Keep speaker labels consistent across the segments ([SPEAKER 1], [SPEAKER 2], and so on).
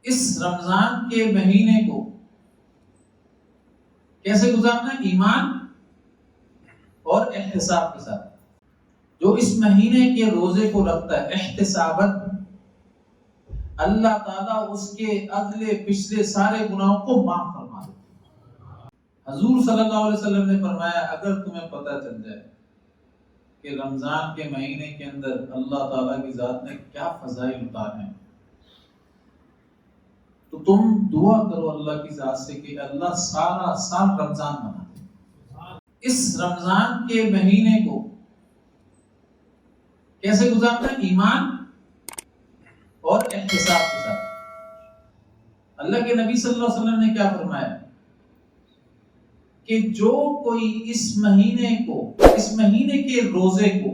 [SPEAKER 1] اس رمضان کے مہینے کو کیسے گزارنا ہے؟ ایمان اور احتساب کے ساتھ. جو اس مہینے کے روزے کو رکھتا ہے احتساباً، اللہ تعالیٰ اس کے اگلے پچھلے سارے گناہوں کو معاف فرما دیتا ہے. حضور صلی اللہ علیہ وسلم نے فرمایا اگر تمہیں پتہ چل جائے کہ رمضان کے مہینے کے اندر اللہ تعالیٰ کی ذات نے کیا فضائل اتارے ہیں تو تم دعا کرو اللہ کی ذات سے کہ اللہ سارا سال رمضان بنا دے. اس رمضان کے مہینے کو کیسے گزارنا ہے؟ ایمان اور احتساب کے ساتھ. اللہ کے نبی صلی اللہ علیہ وسلم نے کیا فرمایا کہ جو کوئی اس مہینے کے روزے کو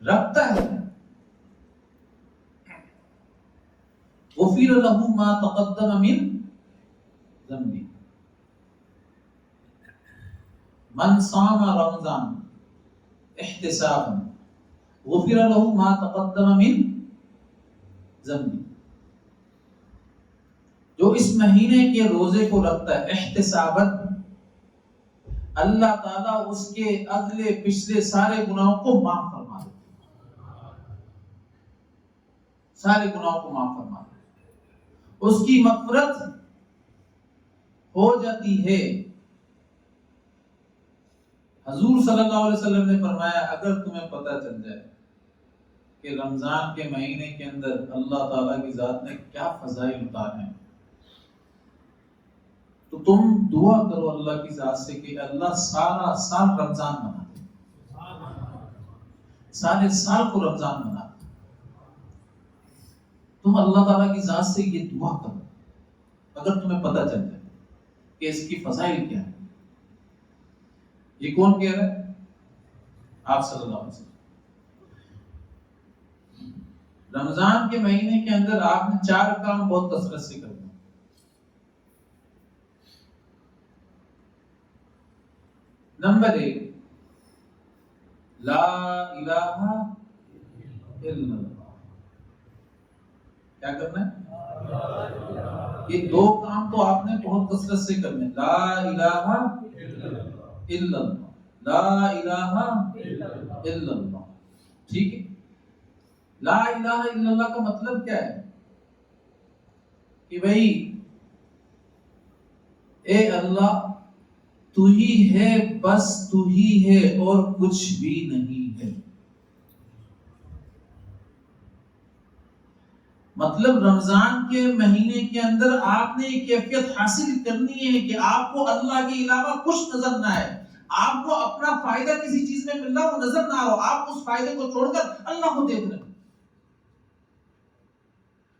[SPEAKER 1] رکھتا ہے غفر له ما تقدم من ذنبه. من صام رمضان احتسابا غفر له ما تقدم من ذنبه. جو اس مہینے کے روزے کو رکھتا ہے احتسابا، اللہ تعالیٰ اس کے اگلے پچھلے سارے گناہوں کو معاف فرما دیتا ہے. سارے گناہوں کو معاف فرما دیتا ہے. اس کی مغفرت ہو جاتی ہے. حضور صلی اللہ علیہ وسلم نے فرمایا اگر تمہیں پتہ چل جائے کہ رمضان کے مہینے کے اندر اللہ تعالیٰ کی ذات نے کیا فضائل اتارے ہیں تو تم دعا کرو اللہ کی ذات سے کہ اللہ سارا سال رمضان بنا دے. سارے سال کو رمضان بنا دے. تم اللہ تعالیٰ کی ذات سے یہ دعا کرو اگر تمہیں پتہ چل جائے کہ اس کی فضائل کیا ہے. یہ کون کہہ رہا ہے؟ آپ صلی اللہ علیہ وسلم. رمضان کے مہینے کے اندر آپ نے 4 کام بہت کثرت سے کرنا. نمبر 1 لا الہ الا اللہ. کیا کرنا ہے؟ یہ 2 کام تو آپ نے بہت کثرت سے کرنے. لا الہ الا اللہ، لا الہ الا اللہ. ٹھیک ہے. لا الہ الا اللہ کا مطلب کیا ہے؟ کہ بھائی اے اللہ تو ہی ہے، بس تو ہی ہے اور کچھ بھی نہیں ہے. مطلب رمضان کے مہینے کے اندر آپ نے یہ کیفیت حاصل کرنی ہے کہ آپ کو اللہ کے علاوہ کچھ نظر نہ آئے. آپ کو اپنا فائدہ کسی چیز میں مل رہا وہ نظر نہ آ رہا. آپ اس فائدے کو چھوڑ کر اللہ کو دیکھ رہے ہو.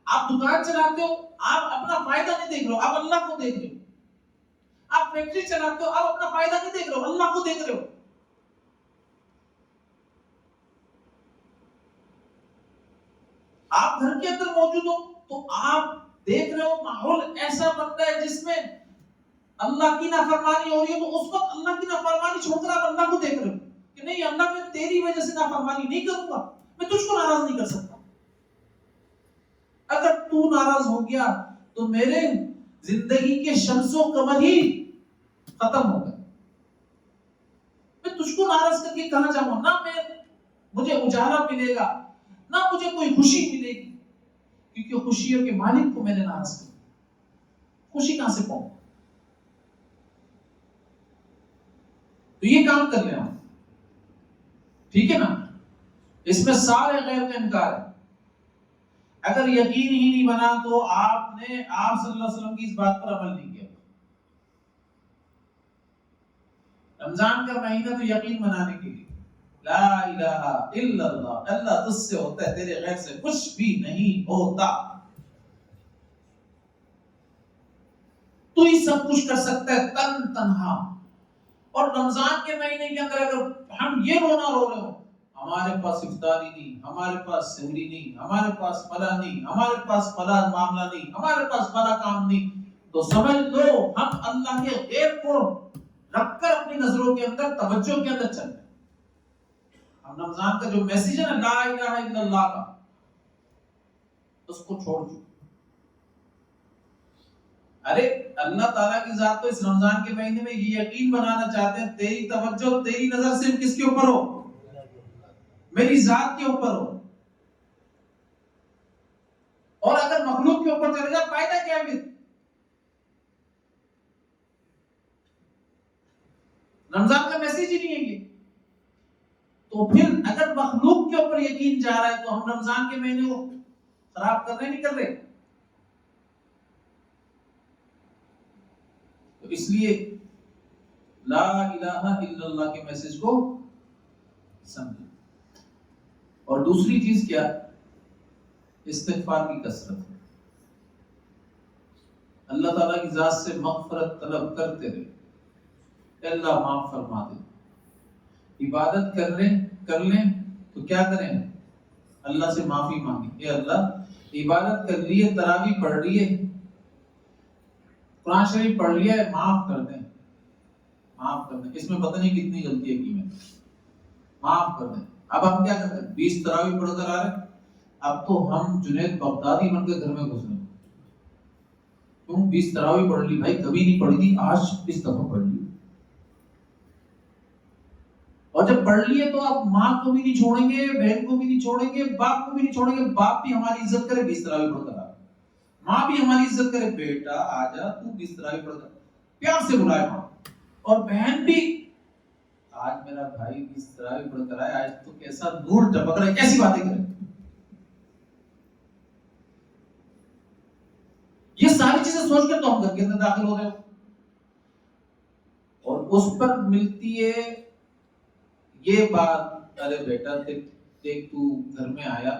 [SPEAKER 1] آپ دکان چلاتے ہو، آپ اپنا فائدہ نہیں دیکھ رہے ہو، آپ اللہ کو دیکھ رہے ہو. آپ فیکٹری چلاتے ہو، آپ اپنا فائدہ نہیں دیکھ رہے ہو، اللہ کو دیکھ رہے ہو. آپ گھر کے اندر موجود ہو تو آپ دیکھ رہے ہو ماحول ایسا بنتا ہے جس میں اللہ کی نافرمانی ہو رہی ہے تو اس وقت اللہ کی نافرمانی چھوڑ کر آپ اللہ کو دیکھ رہے ہو کہ نہیں اللہ میں تیری وجہ سے نافرمانی نہیں کروں گا، میں تجھ کو ناراض نہیں کر سکتا. اگر تو ناراض ہو گیا تو میرے زندگی کے شمس و قمر ہی ختم ہو گئے. میں تجھ کو ناراض کر کے کہاں جاؤں؟ نہ مجھے اجالا ملے گا، نہ مجھے کوئی خوشی ملے گی، کیونکہ خوشیوں کے مالک کو میں نے ناراض کیا. خوشی کہاں سے پاؤں؟ تو یہ کام کر لیں آپ. ٹھیک ہے نا؟ اس میں سارے غیر کا انکار ہے. اگر یقین ہی نہیں بنا تو آپ نے صلی اللہ علیہ وسلم کی اس بات پر عمل نہیں کیا. رمضان کا مہینہ تو یقین بنانے کے لیے لا الہ الا اللہ، اللہ تجھ سے ہوتا ہے، تیرے غیر سے کچھ بھی نہیں ہوتا. تو ہی سب کچھ کر سکتا ہے تن تنہا. اور رمضان کے مہینے کے اندر اگر ہم یہ رونا رو رہے ہو ہمارے پاس افطاری نہیں، ہمارے پاس سحری نہیں، ہمارے پاس فلاں نہیں، ہمارے پاس فلاں معاملہ نہیں، ہمارے پاس فلاں کام نہیں، تو سمجھ لو ہم اللہ کے غیب کو رکھ کر اپنی نظروں کے اندر توجہ کے اندر چل رہے ہیں. ہم رمضان کا جو میسج ہے نا لا الہ الا اللہ کا، اس کو چھوڑ دو. ارے اللہ تعالیٰ کی ذات تو اس رمضان کے مہینے میں یہ یقین بنانا چاہتے ہیں تیری توجہ تیری نظر صرف کس کے اوپر ہو؟ میری ذات کے اوپر ہو. اور اگر مخلوق کے اوپر چلے جائے فائدہ کیا ہے؟ رمضان کا میسج ہی نہیں ہے یہ. تو پھر اگر مخلوق کے اوپر یقین جا رہا ہے تو ہم رمضان کے مہینے کو خراب کر رہے نہیں کر رہے؟ تو اس لیے لا الہ الا اللہ کے میسج کو سمجھیں. اور دوسری چیز کیا؟ استغفار کی کثرت. اللہ تعالیٰ کی ذات سے مغفرت طلب کرتے رہے. اللہ معاف فرما دے. عبادت کر لیں تو کیا کریں؟ اللہ سے معافی مانگیں. اے اللہ عبادت کر لیے، تراویح پڑھ لیے، قرآن شریف پڑھ لیا ہے، معاف کر دیں، معاف کر دیں. اس میں پتہ نہیں کتنی غلطی ہے کی میں، معاف کر دیں. اب ہم کیا کرتے ہیں؟ 20 تراویح پڑھ کر آ رہے ہیں، اب تو ہم جنید بغدادی بن کے گھر میں گھس رہے ہیں. تم 20 تراویح پڑھ لی بھائی، کبھی نہیں پڑھی تھی، آج اس دفعہ پڑھ لی. اور جب پڑھ لیے تو آپ ماں کو بھی نہیں چھوڑیں گے، بہن کو بھی نہیں چھوڑیں گے، باپ کو بھی نہیں چھوڑیں گے. باپ بھی ہماری عزت کرے 20 تراویح پڑھ کر آ. ماں بھی ہماری عزت کرے، بیٹا آجا تو 20 تراویح پڑھ کر، پیار سے بلائے ماں. اور بہن بھی، آج میرا بھائی 20 تراویح پڑھ کر آیا، آج تو کیسا نور ٹپک رہا ہے، کیسی باتیں کریں. یہ ساری چیزیں سوچ کر تو ہم گھر کے اندر داخل ہو رہے ہو. اور اس پر ملتی ہے یہ بات، ارے بیٹا دیکھ تو گھر میں آیا،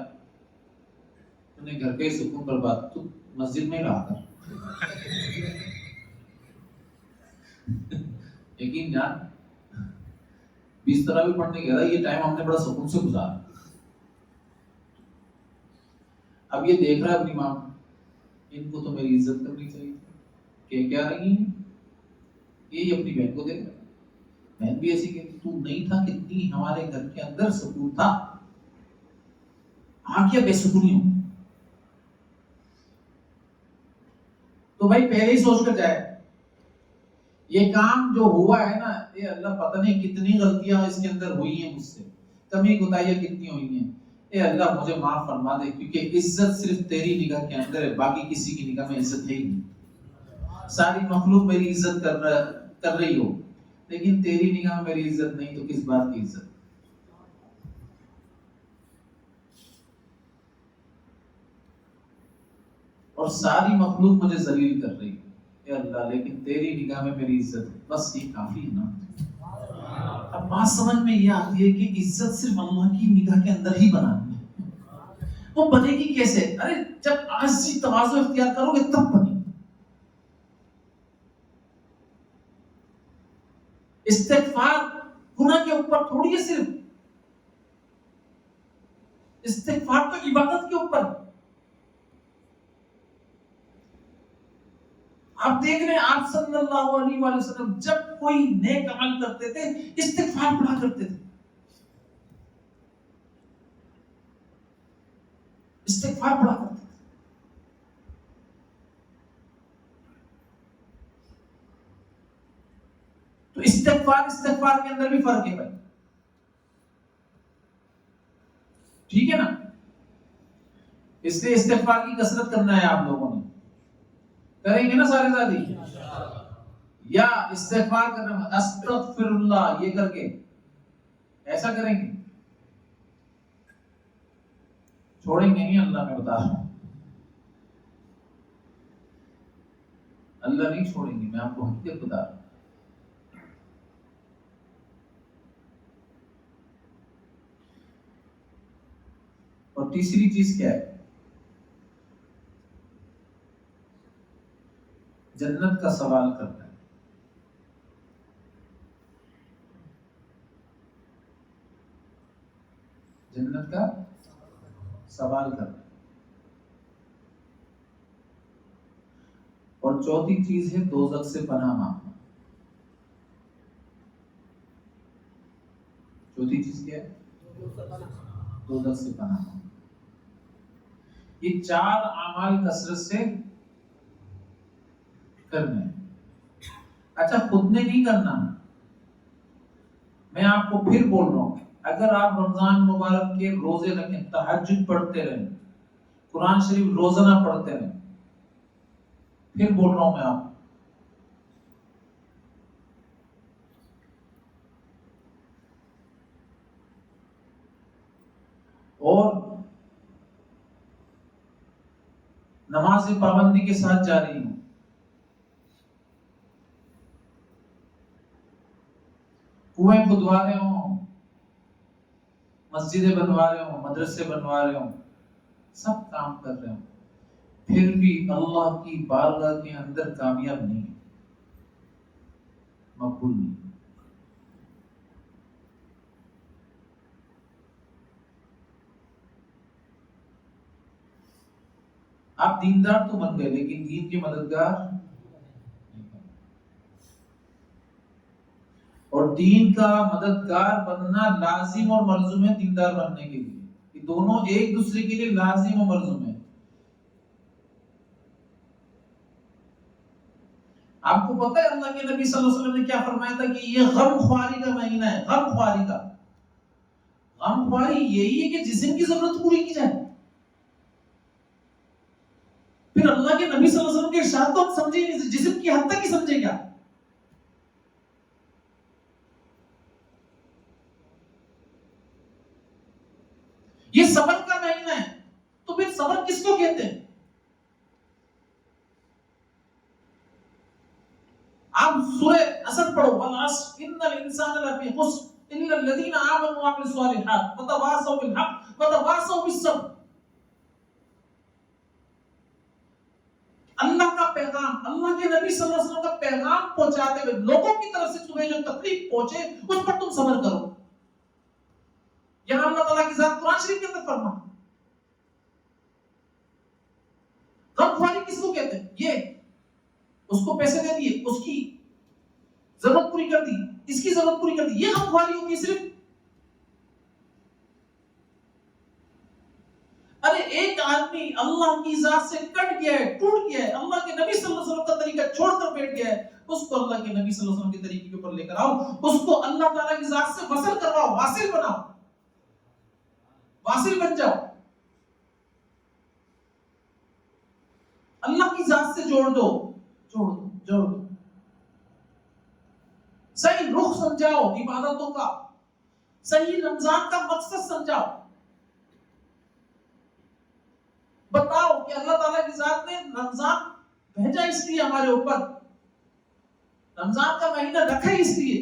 [SPEAKER 1] تو نے گھر کے سکون پر بات، تو مسجد میں رہا کر. یقین جان 20 تراویح پڑھنے گیا تھا، یہ ٹائم ہم نے بڑا سکون سے گزارا. اب یہ دیکھ رہا ہے اپنی ماں، ان کو تو میری عزت کرنی چاہیے کہ کیا رہی ہیں یہ اپنی بہن کو دیکھ رہا ہے. بہن بھی ایسی کہ تو نہیں تھا، کتنی ہمارے گھر کے اندر سکون تھا، آ کیا بے سکونی ہو. تو بھائی پہلے ہی سوچ کر جائے یہ کام جو ہوا ہے نا، اے اللہ پتہ نہیں کتنی غلطیاں اس کے اندر ہوئی ہیں مجھ سے، کمی کوتاہیاں کتنی ہوئی ہیں. اے اللہ مجھے معاف فرما دے، کیونکہ عزت صرف تیری نگاہ کے اندر ہے، باقی کسی کی نگاہ میں عزت ہے ہی نہیں. ساری مخلوق میری عزت کر رہی ہو، لیکن تیری نگاہ میں میری عزت نہیں، تو کس بات کی عزت؟ اور ساری مخلوق مجھے ذلیل کر رہی ہے، اے اللہ لیکن تیری نگاہ میں میری عزت ہے، بس یہ کافی ہے نا. اب بات سمجھ میں یہ آتی ہے کہ عزت صرف اللہ کی نگاہ کے اندر ہی بنانی ہے. وہ بنے گی کیسے؟ ارے جب عاجزی تواضع اختیار کرو گے تب بنے گی. استغفار گناہ کے اوپر تھوڑی ہے، صرف استغفار تو عبادت کے اوپر. آپ دیکھ رہے ہیں آپ صلی اللہ علیہ وآلہ وسلم جب کوئی نیک عمل کرتے تھے استغفار پڑھا کرتے تھے، استغفار پڑھا کرتے تھے. تو استغفار کے اندر بھی فرق ہے بھائی، ٹھیک ہے نا. اس لیے استغفار کی کثرت کرنا ہے آپ لوگوں نے، کریں گے نا سارے ساتھی؟ یا استغفار کرنا، استغفر اللہ یہ کر کے ایسا کریں گے، چھوڑیں گے نہیں. اللہ میں بتا رہا ہوں اللہ نہیں چھوڑیں گے، میں آپ کو حقیقت بتا رہا ہوں. اور تیسری چیز کیا ہے؟ جنت کا سوال کرنا ہے. جنت کا سوال کرنا ہے. اور چوتھی چیز ہے دوزخ سے پناہ مانگنا. چوتھی چیز کیا ہے؟ دوزخ سے پناہ مانگنا. یہ 4 اعمال کثرت سے کرنے ہیں۔ اچھا خود نے نہیں کرنا، میں آپ کو پھر بول رہا ہوں، اگر آپ رمضان مبارک کے روزے رکھیں، تہجد پڑھتے رہیں، قرآن شریف روزانہ پڑھتے رہیں، پھر بول رہا ہوں میں آپ اور نماز پابندی کے ساتھ جاری ہوں، کنویں کھدوا رہے ہوں، مسجدیں بنوا رہے ہوں، مدرسے بنوا رہے ہوں، سب کام کر رہے ہوں، پھر بھی اللہ کی بارگاہ کے اندر کامیاب نہیں، مقبول نہیں۔ آپ دیندار تو بن گئے لیکن دین کے مددگار، اور دین کا مددگار بننا لازم اور ملزوم ہے دیندار بننے کے لیے، یہ دونوں ایک دوسرے کے لیے لازم اور ملزوم ہے۔ آپ کو پتہ ہے اللہ کے نبی صلی اللہ علیہ وسلم نے کیا فرمایا تھا کہ یہ غم خواری کا مہینہ ہے، غم خواری کا۔ غم خواری یہی ہے کہ جسم کی ضرورت پوری کی جائے، پھر اللہ کے نبی صلی اللہ علیہ وسلم کے ارشاد تو ہم سمجھے نہیں، جسم کی حد تک ہی سمجھے گا۔ یہ صبر کا مہینہ ہے، تو پھر صبر کس کو کہتے ہیں؟ آپ سورہ اصل پڑھو، والعصر ان الانسان لفی خسر الا الذين امنوا وعملوا الصالحات وتواصوا بالحق وتواصوا بالصبر۔ اللہ کا پیغام، اللہ کے نبی صلی اللہ علیہ وسلم کا پیغام پہنچاتے ہوئے لوگوں کی طرف سے تمہیں جو تکلیف پہنچے اس پر تم صبر کرو۔ یہاں اللہ تعالیٰ کی ذات قرآن شریف کے اندر فرما، غم خواری کس کو کہتے ہیں؟ یہ اس کو پیسے دے دیے، اس کی ضرورت پوری کر دی، اس کی ضرورت پوری کر دی، یہ غم خواری ہوتی ہے صرف۔ ارے ایک آدمی اللہ کی ذات سے کٹ گیا ہے، ٹوٹ گیا ہے، اللہ کے نبی صلی اللہ علیہ وسلم کا طریقہ چھوڑ کر بیٹھ گیا ہے، اس کو اللہ کے نبی صلی اللہ علیہ وسلم کے طریقے کے اوپر لے کر آؤ، اس کو اللہ تعالیٰ کی ذات سے وصل کرواؤ، واصل بناؤ، واصل بن جاؤ، اللہ کی ذات سے جوڑ دو، جوڑ دو، جوڑ دو، صحیح رخ سمجھاؤ عبادتوں کا، صحیح رمضان کا مقصد سمجھاؤ، بتاؤ کہ اللہ تعالیٰ کی ذات نے رمضان بھیجا اس لیے ہمارے اوپر، رمضان کا مہینہ رکھا اس لیے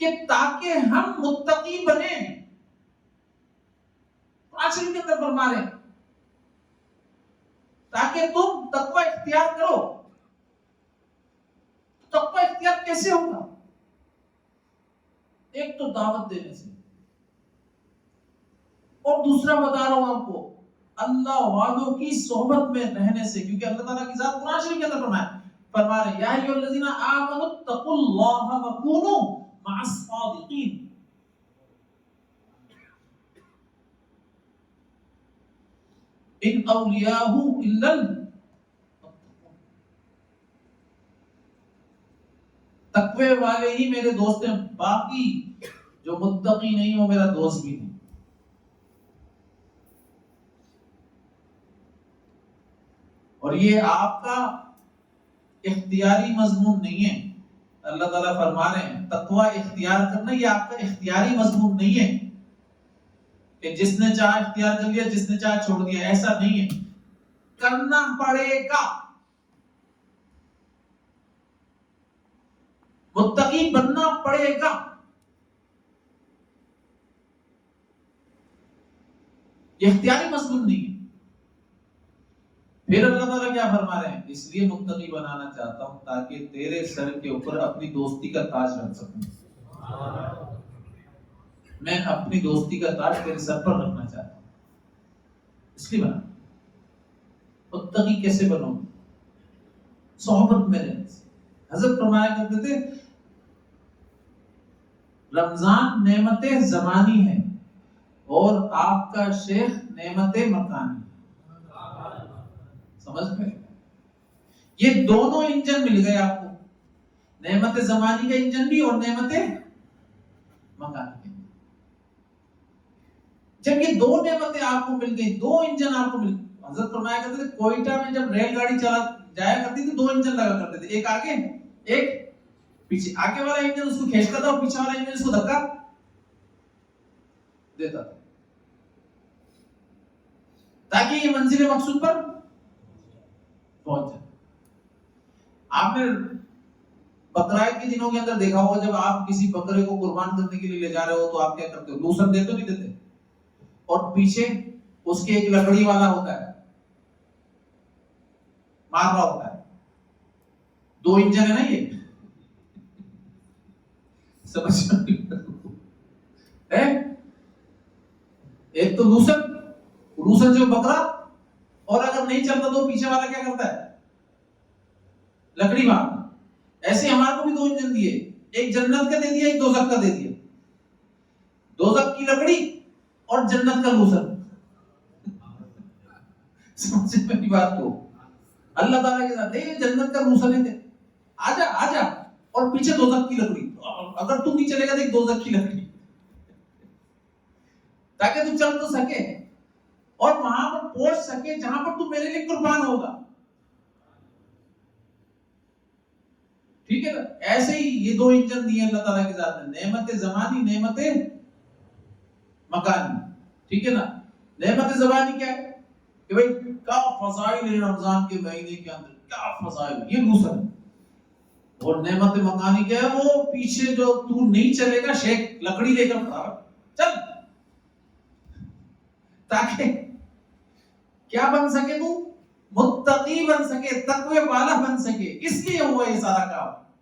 [SPEAKER 1] کہ تاکہ ہم متقی بنیں۔ قرآن شریف کے اندر فرما رہے ہیں تاکہ تم تقوی اختیار کرو۔ تقوی اختیار کیسے ہوگا؟ ایک تو دعوت دینے سے، اور دوسرا بتا رہا ہوں آپ کو اللہ والوں کی صحبت میں رہنے سے، کیونکہ اللہ تعالیٰ کی ذات قرآن شریف کے اندر فرما رہے یا ایھا الذین آمنوا اتقوا اللہ وکونوا مع الصادقین۔ ان اولیاءہ الا المتقون، تقوی والے ہی میرے دوست ہیں، باقی جو متقی نہیں وہ میرا دوست بھی نہیں۔ اور یہ آپ کا اختیاری مضمون نہیں ہے، اللہ تعالیٰ فرما رہے ہیں تقوی اختیار کرنا یہ آپ کا اختیاری مضمون نہیں ہے کہ جس نے چاہا اختیار کر لیا، جس نے چاہا چھوڑ دیا، ایسا نہیں ہے، کرنا پڑے گا، متقی بننا پڑے گا۔ یہ اختیاری مضمون نہیں ہے۔ پھر اللہ تعالیٰ کیا فرما رہے ہیں؟ اس لیے متقی بنانا چاہتا ہوں تاکہ تیرے سر کے اوپر اپنی دوستی کا تاج رکھ سکوں۔ میں اپنی دوستی کا تاج تیرے سر پر رکھنا چاہتا ہوں، اس لیے بنا۔ متقی کیسے بنو؟ صحبت میں رہنے سے۔ حضرت فرمایا کرتے تھے رمضان نعمت زمانی ہے، اور آپ کا شیخ نعمت مکانی. سمجھ گئے؟ یہ دونوں انجن مل گئے آپ کو، نعمت زمانی کا انجن بھی اور نعمت مکانی کا. جب یہ دو نعمتیں آپ کو مل گئی، دو انجن آپ کو مل گئے. حضرت فرمایا کرتے تھے کوئٹہ میں جب ریل گاڑی جایا کرتی تھی، دو انجن لگا کرتے تھے، ایک آگے ایک پیچھے. آگے والا انجن اس کو کھینچتا تھا اور پیچھے والا انجن اس کو دھکا دیتا تھا تاکہ یہ منزل مقصود پر پہنچ جائے. آپ نے بقرعید کے دنوں کے اندر دیکھا ہوگا جب آپ کسی بکرے کو قربان کرنے کے لیے لے جا رہے ہو تو آپ کیا کرتے ہو؟ لوسن دیتے ہو نہیں دیتے؟ اور پیچھے اس کے ایک لکڑی والا ہوتا ہے، مار رہا ہوتا ہے. دو انجن ہے نا یہ، سمجھ ہے؟ ایک تو لوسن جو بکرا، اور اگر نہیں چلتا تو پیچھے والا کیا کرتا ہے؟ لکڑی مار. ایسے ہمارے کو بھی دو انجن دیے، ایک جنت کا دے دیا، ایک دوزخ کا دے دیا. دوزخ کی لکڑی اور جنت کا لوسن. سمجھ میری بات کو؟ اللہ تعالیٰ کے ساتھ نہیں، جنت کا لوسن ہے، آجا اور پیچھے دوزخ کی لکڑی. اگر تم نہیں چلے گا تو ایک دوزخ کی لکڑی، تاکہ تم چل تو سکے اور وہاں پر پہنچ سکے جہاں پر تم میرے لیے قربان ہوگا. ٹھیک ہے نا؟ ایسے ہی یہ دو انجن دیے اللہ تعالیٰ کے ذات نے، نعمت زمانی، نعمت مکانی. ٹھیک ہے نا؟ نعمت زمانی کیا ہے کہ بھئی کیا فضائل ہے رمضان کے مہینے کے اندر، کیا فضائل، یہ لوسن. اور نعمت مکانی کیا ہے؟ وہ پیچھے جو تو نہیں چلے گا، شیخ لکڑی لے کر چل، تاکہ کیا بن سکے؟ تو متقی بن سکے، تقوی والا بن سکے. اس لیے ہوا یہ سارا کام.